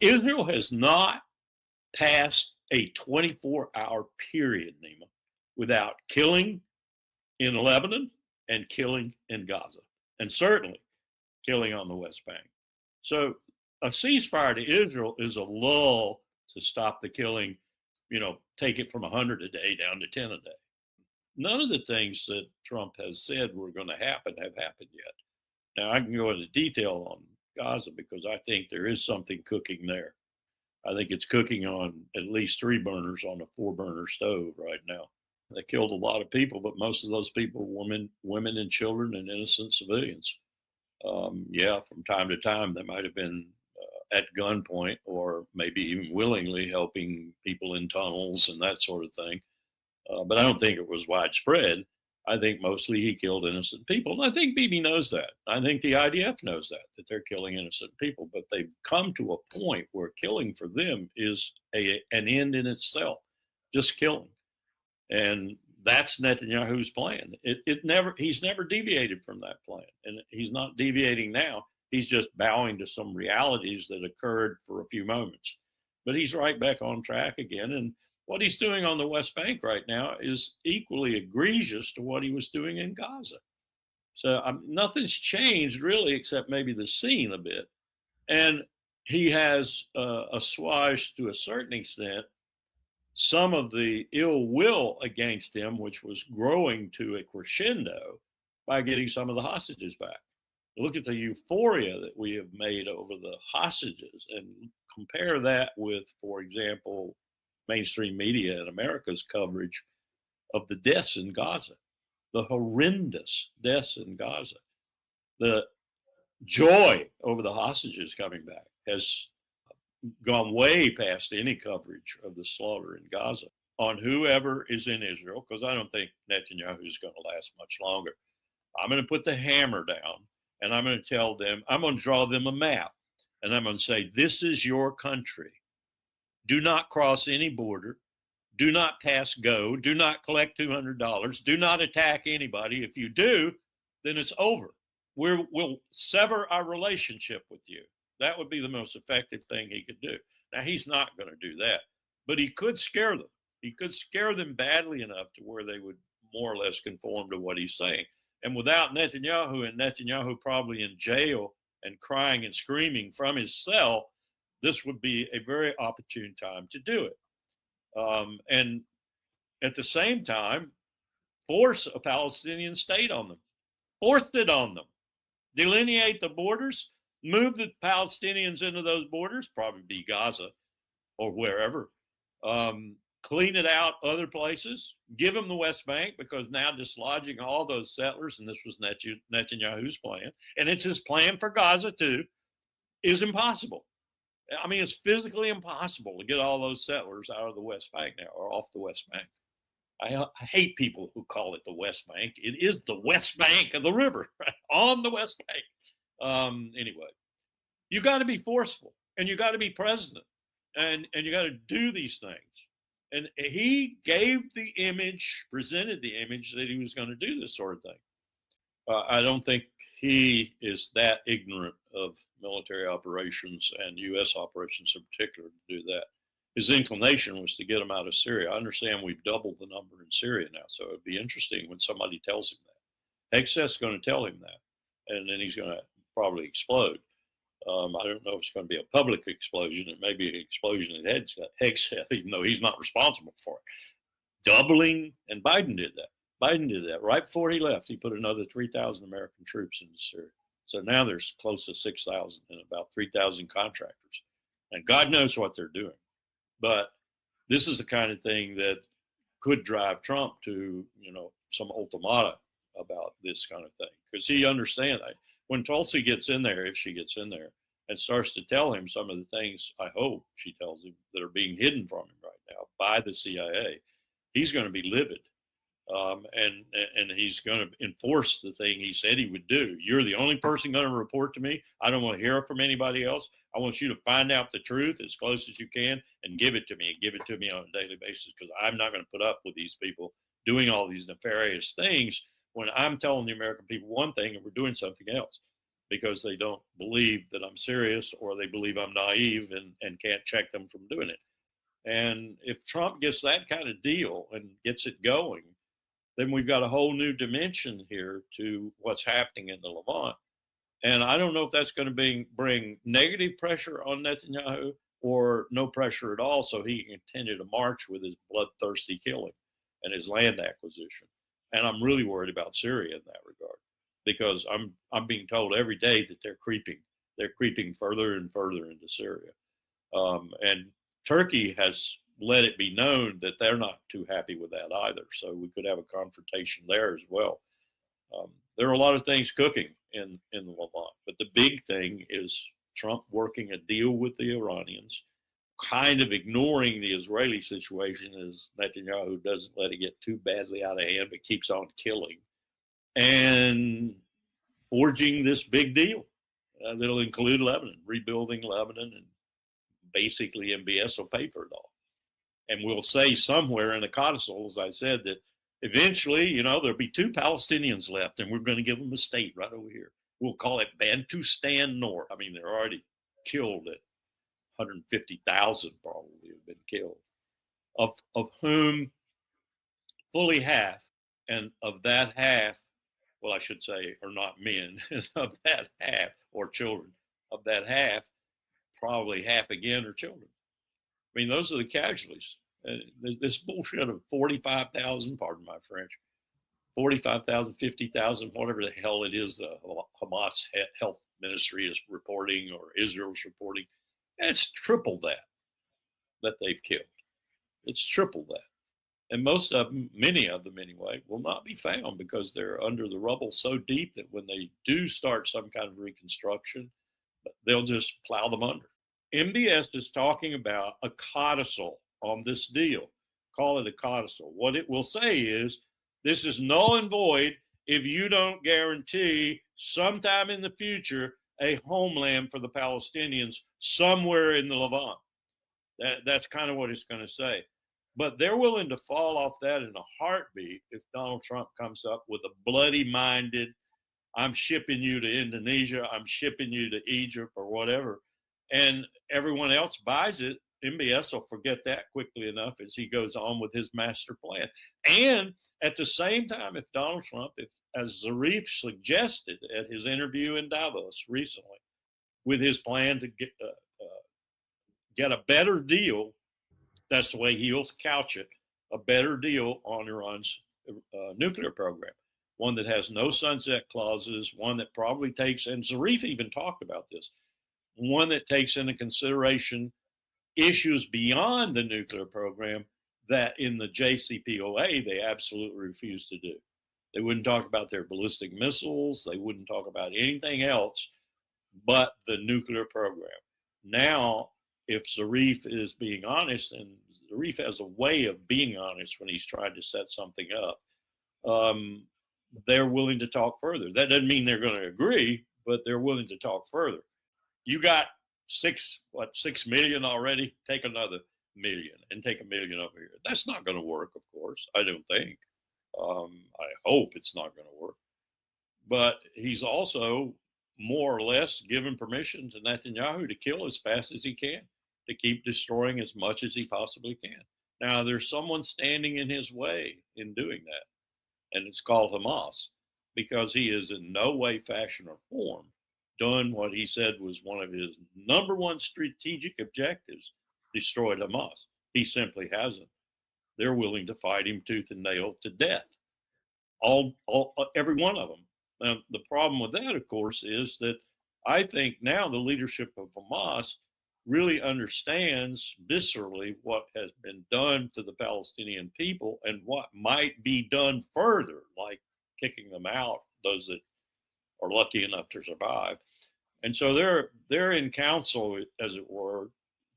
Israel has not passed a 24-hour period, Nima, without killing in Lebanon and killing in Gaza, and certainly killing on the West Bank. So a ceasefire to Israel is a lull to stop the killing, take it from 100 a day down to 10 a day. None of the things that Trump has said were going to happen have happened yet. Now, I can go into detail on Gaza because I think there is something cooking there. I think it's cooking on at least 3 burners on a 4-burner stove right now. They killed a lot of people, but most of those people were women and children and innocent civilians. Yeah, from time to time, they might have been at gunpoint or maybe even willingly helping people in tunnels and that sort of thing. But I don't think it was widespread. I think mostly he killed innocent people. And I think Bibi knows that. I think the IDF knows that they're killing innocent people. But they've come to a point where killing for them is an end in itself, just killing. And that's Netanyahu's plan. He's never deviated from that plan. And he's not deviating now. He's just bowing to some realities that occurred for a few moments. But he's right back on track again. And what he's doing on the West Bank right now is equally egregious to what he was doing in Gaza. So nothing's changed really, except maybe the scene a bit. And he has assuaged to a certain extent some of the ill will against him, which was growing to a crescendo, by getting some of the hostages back. Look at the euphoria that we have made over the hostages and compare that with, for example, mainstream media in America's coverage of the deaths in Gaza, the horrendous deaths in Gaza. The joy over the hostages coming back has gone way past any coverage of the slaughter in Gaza on whoever is in Israel, because I don't think Netanyahu is going to last much longer. I'm going to put the hammer down and I'm going to tell them, I'm going to draw them a map and I'm going to say, this is your country. Do not cross any border. Do not pass go. Do not collect $200. Do not attack anybody. If you do, then it's over. We'll sever our relationship with you. That would be the most effective thing he could do. Now, he's not going to do that, but he could scare them. He could scare them badly enough to where they would more or less conform to what he's saying. And without Netanyahu, and Netanyahu probably in jail and crying and screaming from his cell, this would be a very opportune time to do it. And at the same time, force a Palestinian state on them, forced it on them, delineate the borders, move the Palestinians into those borders, probably be Gaza or wherever, clean it out other places, give them the West Bank, because now dislodging all those settlers, and this was Netanyahu's plan, and it's his plan for Gaza too, is impossible. I mean, it's physically impossible to get all those settlers out of the West Bank now, or off the West Bank. I hate people who call it the West Bank. It is the West Bank of the river, right? On the West Bank. Anyway, you got to be forceful, and you got to be president, and you got to do these things. And he gave the image, presented the image that he was going to do this sort of thing. I don't think he is that ignorant of military operations and U.S. operations in particular to do that. His inclination was to get him out of Syria. I understand we've doubled the number in Syria now, so it'd be interesting when somebody tells him that. Hegseth is going to tell him that, and then he's going to probably explode. I don't know if it's going to be a public explosion. It may be an explosion at Hegseth, even though he's not responsible for it. Doubling, and Biden did that. Biden did that right before he left. He put another 3,000 American troops into Syria. So now there's close to 6,000 and about 3,000 contractors. And God knows what they're doing. But this is the kind of thing that could drive Trump to, some ultimata about this kind of thing. Because he understands that. When Tulsi gets in there, if she gets in there, and starts to tell him some of the things, I hope she tells him, that are being hidden from him right now by the CIA, he's going to be livid. And he's going to enforce the thing he said he would do. You're the only person going to report to me. I don't want to hear from anybody else. I want you to find out the truth as close as you can and give it to me, and give it to me on a daily basis, because I'm not going to put up with these people doing all these nefarious things when I'm telling the American people one thing and we're doing something else. because they don't believe that I'm serious, or they believe I'm naive and can't check them from doing it. And if Trump gets that kind of deal and gets it going, then we've got a whole new dimension here to what's happening in the Levant. And I don't know if that's going to bring negative pressure on Netanyahu or no pressure at all, so he can continue to march with his bloodthirsty killing and his land acquisition. And I'm really worried about Syria in that regard, because I'm being told every day that they're creeping further and further into Syria. And Turkey has let it be known that they're not too happy with that either. So we could have a confrontation there as well. There are a lot of things cooking in the Levant, but the big thing is Trump working a deal with the Iranians, kind of ignoring the Israeli situation as Netanyahu doesn't let it get too badly out of hand, but keeps on killing, and forging this big deal that'll include Lebanon, rebuilding Lebanon, and basically MBS will pay for it all. And we'll say somewhere in the codicil, as I said, that eventually, there'll be 2 Palestinians left, and we're going to give them a state right over here. We'll call it Bantustan North. I mean, they're already killed at 150,000 probably have been killed, of whom fully half, and of that half, well, I should say, are not men, of that half, or children, of that half, probably half again are children. I mean, those are the casualties. This bullshit of 45,000, pardon my French, 45,000, 50,000, whatever the hell it is, the Hamas health ministry is reporting, or Israel's reporting, it's triple that they've killed. It's triple that. And most of them, many of them anyway, will not be found because they're under the rubble so deep that when they do start some kind of reconstruction, they'll just plow them under. MBS is talking about a codicil on this deal. Call it a codicil. What it will say is, this is null and void if you don't guarantee sometime in the future a homeland for the Palestinians somewhere in the Levant. That's kind of what it's going to say. But they're willing to fall off that in a heartbeat if Donald Trump comes up with a bloody-minded, I'm shipping you to Indonesia, I'm shipping you to Egypt, or whatever, and everyone else buys it. MBS will forget that quickly enough as he goes on with his master plan. And at the same time, if Donald Trump, as Zarif suggested at his interview in Davos recently, with his plan to get a better deal, that's the way he'll couch it, a better deal on Iran's nuclear program, one that has no sunset clauses, one that probably takes, and Zarif even talked about this, one that takes into consideration issues beyond the nuclear program that in the JCPOA they absolutely refuse to do. They wouldn't talk about their ballistic missiles. They wouldn't talk about anything else but the nuclear program. Now, if Zarif is being honest, and Zarif has a way of being honest when he's trying to set something up, they're willing to talk further. That doesn't mean they're going to agree, but they're willing to talk further. You got 6 million already? Take another million and take 1 million over here. That's not going to work, of course. I don't think. I hope it's not going to work. But he's also more or less given permission to Netanyahu to kill as fast as he can, to keep destroying as much as he possibly can. Now, there's someone standing in his way in doing that, and it's called Hamas, because he is in no way, fashion, or form done what he said was one of his number one strategic objectives, destroyed Hamas. He simply hasn't. They're willing to fight him tooth and nail to death. Every one of them. Now, the problem with that, of course, is that I think now the leadership of Hamas really understands viscerally what has been done to the Palestinian people and what might be done further, like kicking them out, those that are lucky enough to survive. And so they're in council, as it were,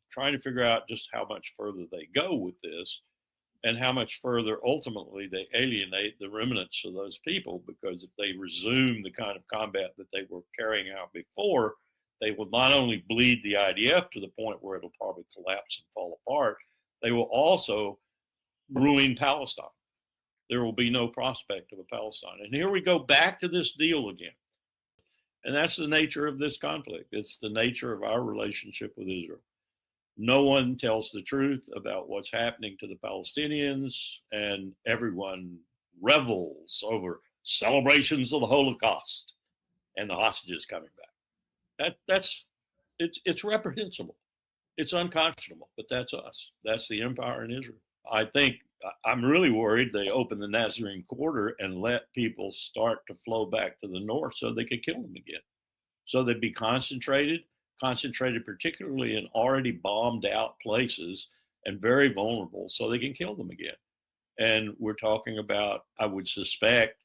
trying to figure out just how much further they go with this and how much further ultimately they alienate the remnants of those people, because if they resume the kind of combat that they were carrying out before, they will not only bleed the IDF to the point where it'll probably collapse and fall apart, they will also ruin Palestine. There will be no prospect of a Palestine. And here we go back to this deal again. And that's the nature of this conflict. It's the nature of our relationship with Israel. No one tells the truth about what's happening to the Palestinians, and everyone revels over celebrations of the Holocaust and the hostages coming back. It's reprehensible. It's unconscionable, but that's us. That's the empire in Israel. I think I'm really worried they open the Nazarene quarter and let people start to flow back to the north so they could kill them again. So they'd be concentrated particularly in already bombed out places and very vulnerable, so they can kill them again. And we're talking about, I would suspect,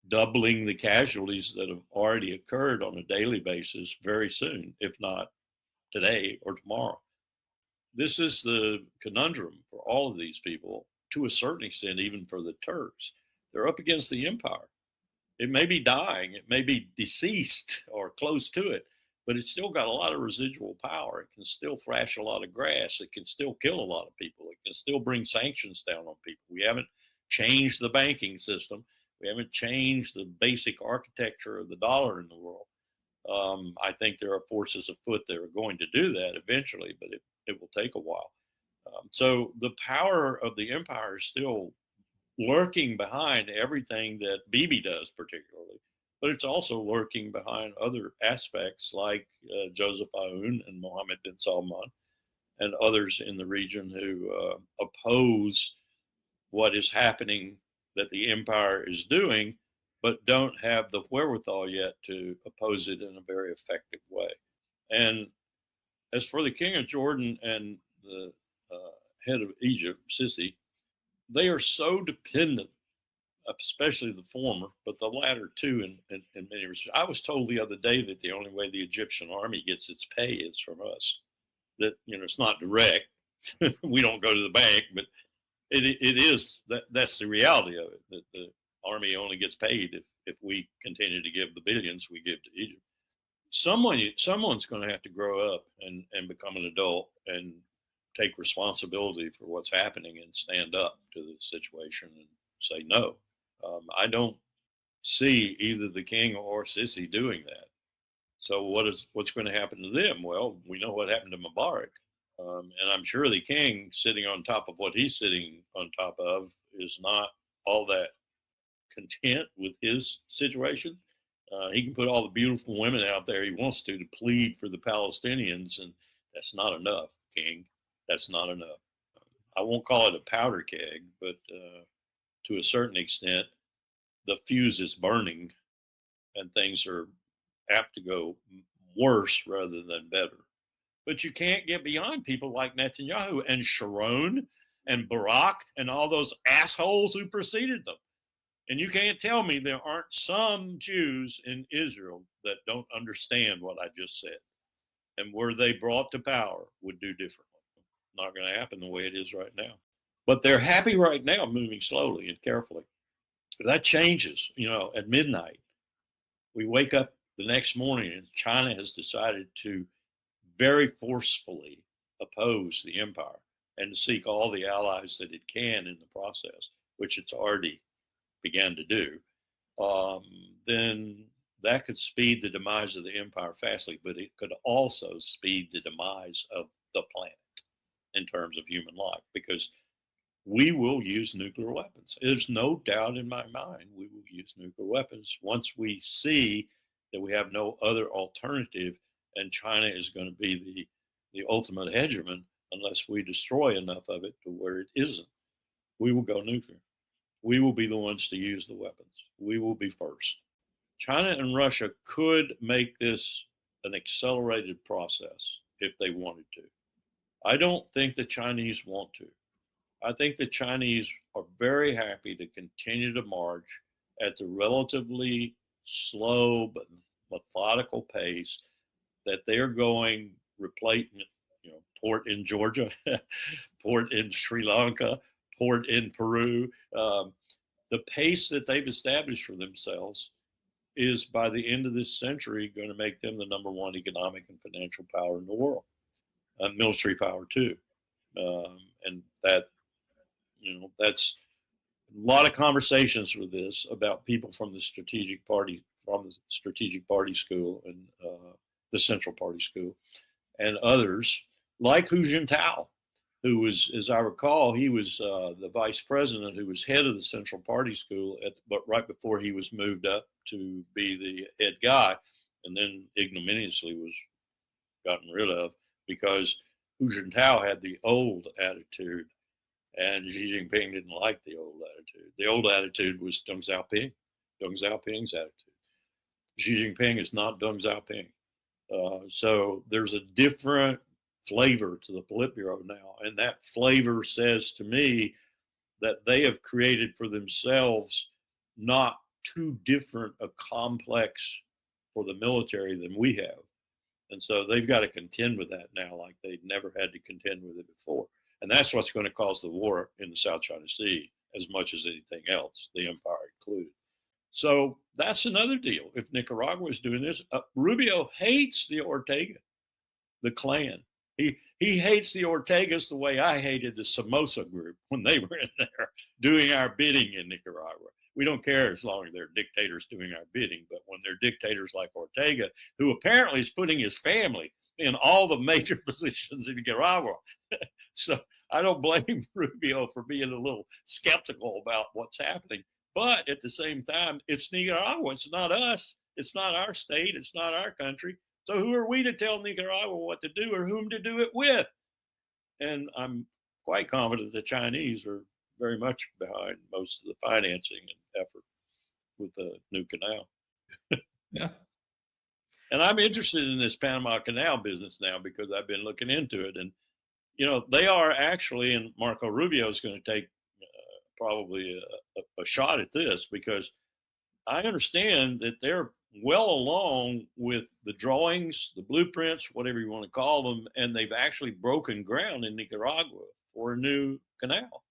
doubling the casualties that have already occurred on a daily basis very soon, if not today or tomorrow. This is the conundrum for all of these people, to a certain extent, even for the Turks. They're up against the empire. It may be dying, it may be deceased or close to it, but it's still got a lot of residual power. It can still thrash a lot of grass. It can still kill a lot of people. It can still bring sanctions down on people. We haven't changed the banking system. We haven't changed the basic architecture of the dollar in the world. I think there are forces afoot that are going to do that eventually, but it will take a while. So the power of the empire is still lurking behind everything that Bibi does, particularly, but it's also lurking behind other aspects like Joseph Aoun and Mohammed bin Salman and others in the region who oppose what is happening that the empire is doing, but don't have the wherewithal yet to oppose it in a very effective way. And as for the king of Jordan and the head of Egypt, Sisi, they are so dependent, especially the former, but the latter too, in many respects. I was told the other day that the only way the Egyptian army gets its pay is from us. That, it's not direct. We don't go to the bank, but it is that's the reality of it. That the army only gets paid if we continue to give the billions we give to Egypt. Someone's going to have to grow up and become an adult and take responsibility for what's happening and stand up to the situation and say no. I don't see either the king or Sisi doing that. So what's going to happen to them? Well, we know what happened to Mubarak, and I'm sure the king, sitting on top of what he's sitting on top of, is not all that content with his situation. He can put all the beautiful women out there he wants to plead for the Palestinians, and that's not enough, King. That's not enough. I won't call it a powder keg, but to a certain extent, the fuse is burning, and things are apt to go worse rather than better. But you can't get beyond people like Netanyahu and Sharon and Barak and all those assholes who preceded them. And you can't tell me there aren't some Jews in Israel that don't understand what I just said, and were they brought to power would do differently. Not going to happen the way it is right now. But they're happy right now, moving slowly and carefully. That changes, at midnight. We wake up the next morning and China has decided to very forcefully oppose the empire and to seek all the allies that it can in the process, which it's already began to do. Then that could speed the demise of the empire fastly, but it could also speed the demise of the planet in terms of human life, because we will use nuclear weapons. There's no doubt in my mind we will use nuclear weapons once we see that we have no other alternative, and China is going to be the ultimate hegemon unless we destroy enough of it to where it isn't. We will go nuclear. We will be the ones to use the weapons. We will be first. China and Russia could make this an accelerated process if they wanted to. I don't think the Chinese want to. I think the Chinese are very happy to continue to march at the relatively slow but methodical pace that they are going, replacing, port in Georgia, port in Sri Lanka, port in Peru. The pace that they've established for themselves is, by the end of this century, going to make them the number one economic and financial power in the world, and military power too. And that, that's a lot of conversations with this about people from the strategic party from the Strategic Party School and the Central Party School, and others like Hu Jintao, who was, as I recall, he was the vice president who was head of the Central Party School, but right before he was moved up to be the head guy, and then ignominiously was gotten rid of because Hu Jintao had the old attitude, and Xi Jinping didn't like the old attitude. The old attitude was Deng Xiaoping, Deng Xiaoping's attitude. Xi Jinping is not Deng Xiaoping. So there's a different flavor to the Politburo now, and that flavor says to me that they have created for themselves not too different a complex for the military than we have. And so they've got to contend with that now like they've never had to contend with it before. And that's what's going to cause the war in the South China Sea as much as anything else, the empire included. So that's another deal. If Nicaragua is doing this, Rubio hates the Ortega, the clan. He hates the Ortegas the way I hated the Somoza group when they were in there doing our bidding in Nicaragua. We don't care as long as they're dictators doing our bidding, but when they're dictators like Ortega, who apparently is putting his family in all the major positions in Nicaragua. So I don't blame Rubio for being a little skeptical about what's happening. But at the same time, it's Nicaragua. It's not us. It's not our state. It's not our country. So who are we to tell Nicaragua what to do or whom to do it with? And I'm quite confident the Chinese are very much behind most of the financing and effort with the new canal. Yeah. And I'm interested in this Panama Canal business now because I've been looking into it. And, you know, they are actually, and Marco Rubio is going to take probably a shot at this because I understand that they're well along with the drawings, the blueprints, whatever you want to call them, and they've actually broken ground in Nicaragua for a new canal.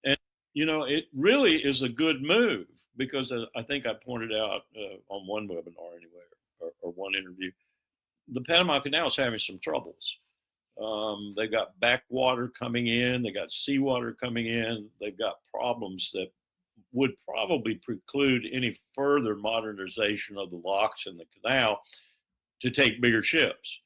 And, you know, it really is a good move because I think I pointed out on one webinar anyway, or one interview, the Panama Canal is having some troubles. They got backwater coming in, they got seawater coming in, they've got problems that would probably preclude any further modernization of the locks in the canal to take bigger ships.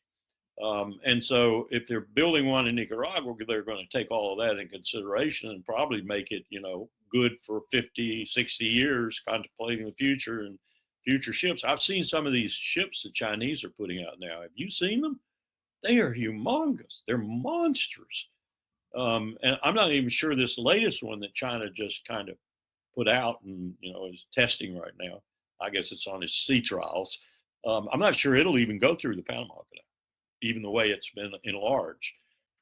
And so if they're building one in Nicaragua, they're going to take all of that in consideration and probably make it, you know, good for 50, 60 years, contemplating the future and future ships. I've seen some of these ships the Chinese are putting out now. Have you seen them? They are humongous. They're monsters. And I'm not even sure this latest one that China just kind of put out and, you know, is testing right now. I guess it's on its sea trials. I'm not sure it'll even go through the Panama Canal, even the way it's been enlarged.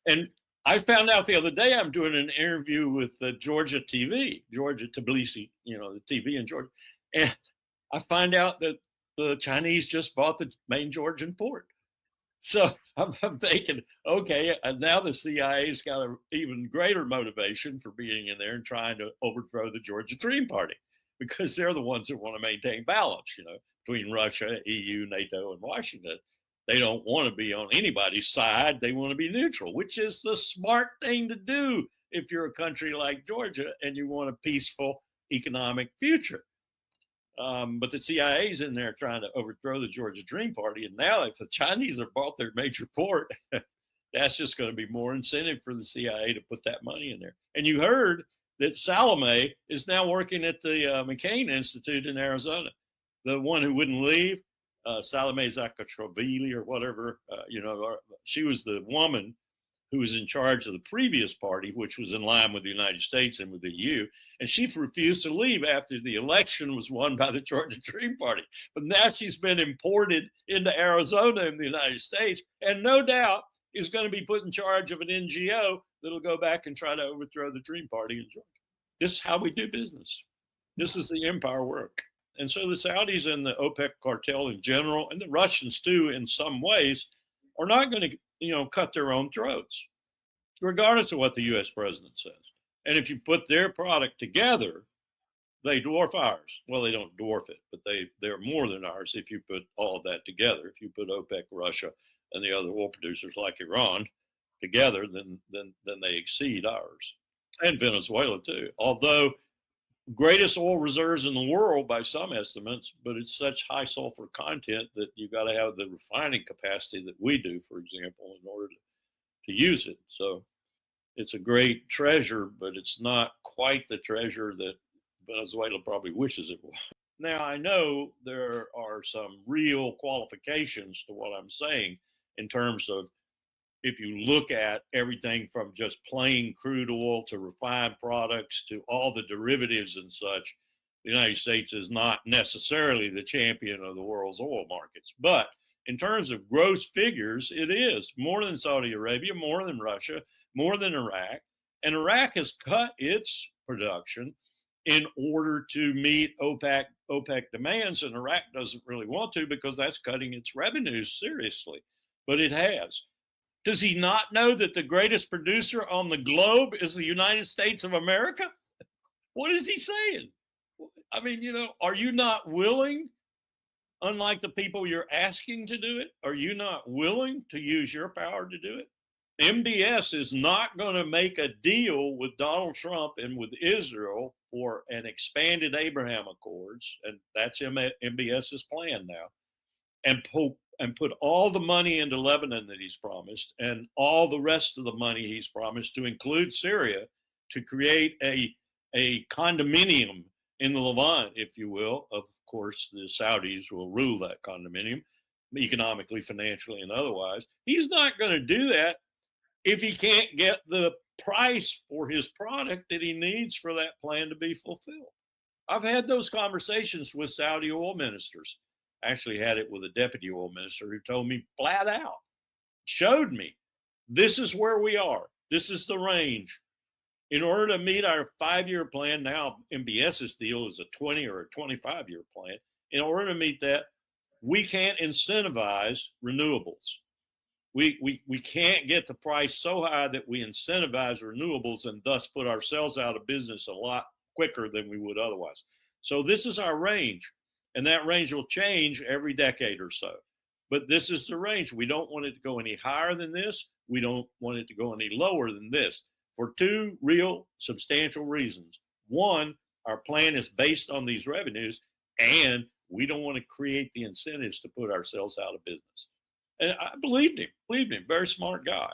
And I found out the other day I'm doing an interview with Georgia TV, Georgia Tbilisi, you know, the TV in Georgia. And I find out that the Chinese just bought the main Georgian port. So I'm thinking, okay, and now the CIA's got an even greater motivation for being in there and trying to overthrow the Georgia Dream Party because they're the ones that want to maintain balance, you know, between Russia, EU, NATO, and Washington. They don't want to be on anybody's side. They want to be neutral, which is the smart thing to do if you're a country like Georgia and you want a peaceful economic future. But the CIA's in there trying to overthrow the Georgia Dream Party. And now if the Chinese have bought their major port, that's just going to be more incentive for the CIA to put that money in there. And you heard that Salome is now working at the McCain Institute in Arizona. The one who wouldn't leave, Salome Zakatrovili or whatever, you know, she was the woman who was in charge of the previous party, which was in line with the United States and with the EU. And she refused to leave after the election was won by the Georgia Dream Party. But now she's been imported into Arizona in the United States, and no doubt is going to be put in charge of an NGO that'll go back and try to overthrow the Dream Party in Georgia. This is how we do business. This is the empire work. And so the Saudis and the OPEC cartel in general, and the Russians too, in some ways, are not going to, you know, cut their own throats, regardless of what the U.S. president says. And if you put their product together, they dwarf ours. Well, they don't dwarf it, but they're more than ours if you put all of that together. If you put OPEC, Russia, and the other oil producers like Iran together, then they exceed ours. And Venezuela too. Although greatest oil reserves in the world by some estimates, but it's such high sulfur content that you got to have the refining capacity that we do, for example, in order to use it. So it's a great treasure, but it's not quite the treasure that Venezuela probably wishes it was. Now, I know there are some real qualifications to what I'm saying in terms of if you look at everything from just plain crude oil to refined products to all the derivatives and such, the United States is not necessarily the champion of the world's oil markets. But in terms of gross figures, it is more than Saudi Arabia, more than Russia, more than Iraq. And Iraq has cut its production in order to meet OPEC demands, and Iraq doesn't really want to because that's cutting its revenues seriously. But it has. Does he not know that the greatest producer on the globe is the United States of America? What is he saying? I mean, are you not willing, unlike the people you're asking to do it, are you not willing to use your power to do it? MBS is not going to make a deal with Donald Trump and with Israel for an expanded Abraham Accords, and that's MBS's plan now, and put all the money into Lebanon that he's promised and all the rest of the money he's promised to include Syria to create a condominium in the Levant, if you will. Of course, the Saudis will rule that condominium economically, financially, and otherwise. He's not going to do that if he can't get the price for his product that he needs for that plan to be fulfilled. I've had those conversations with Saudi oil ministers. I actually had it with a deputy oil minister who told me flat out, showed me, this is where we are. This is the range. In order to meet our 5-year plan, now MBS's deal is a 20 or a 25-year plan. In order to meet that, we can't incentivize renewables. We can't get the price so high that we incentivize renewables and thus put ourselves out of business a lot quicker than we would otherwise. So this is our range, and that range will change every decade or so. But this is the range. We don't want it to go any higher than this. We don't want it to go any lower than this for two real substantial reasons. One, our plan is based on these revenues, and we don't want to create the incentives to put ourselves out of business. And I believed him, very smart guy.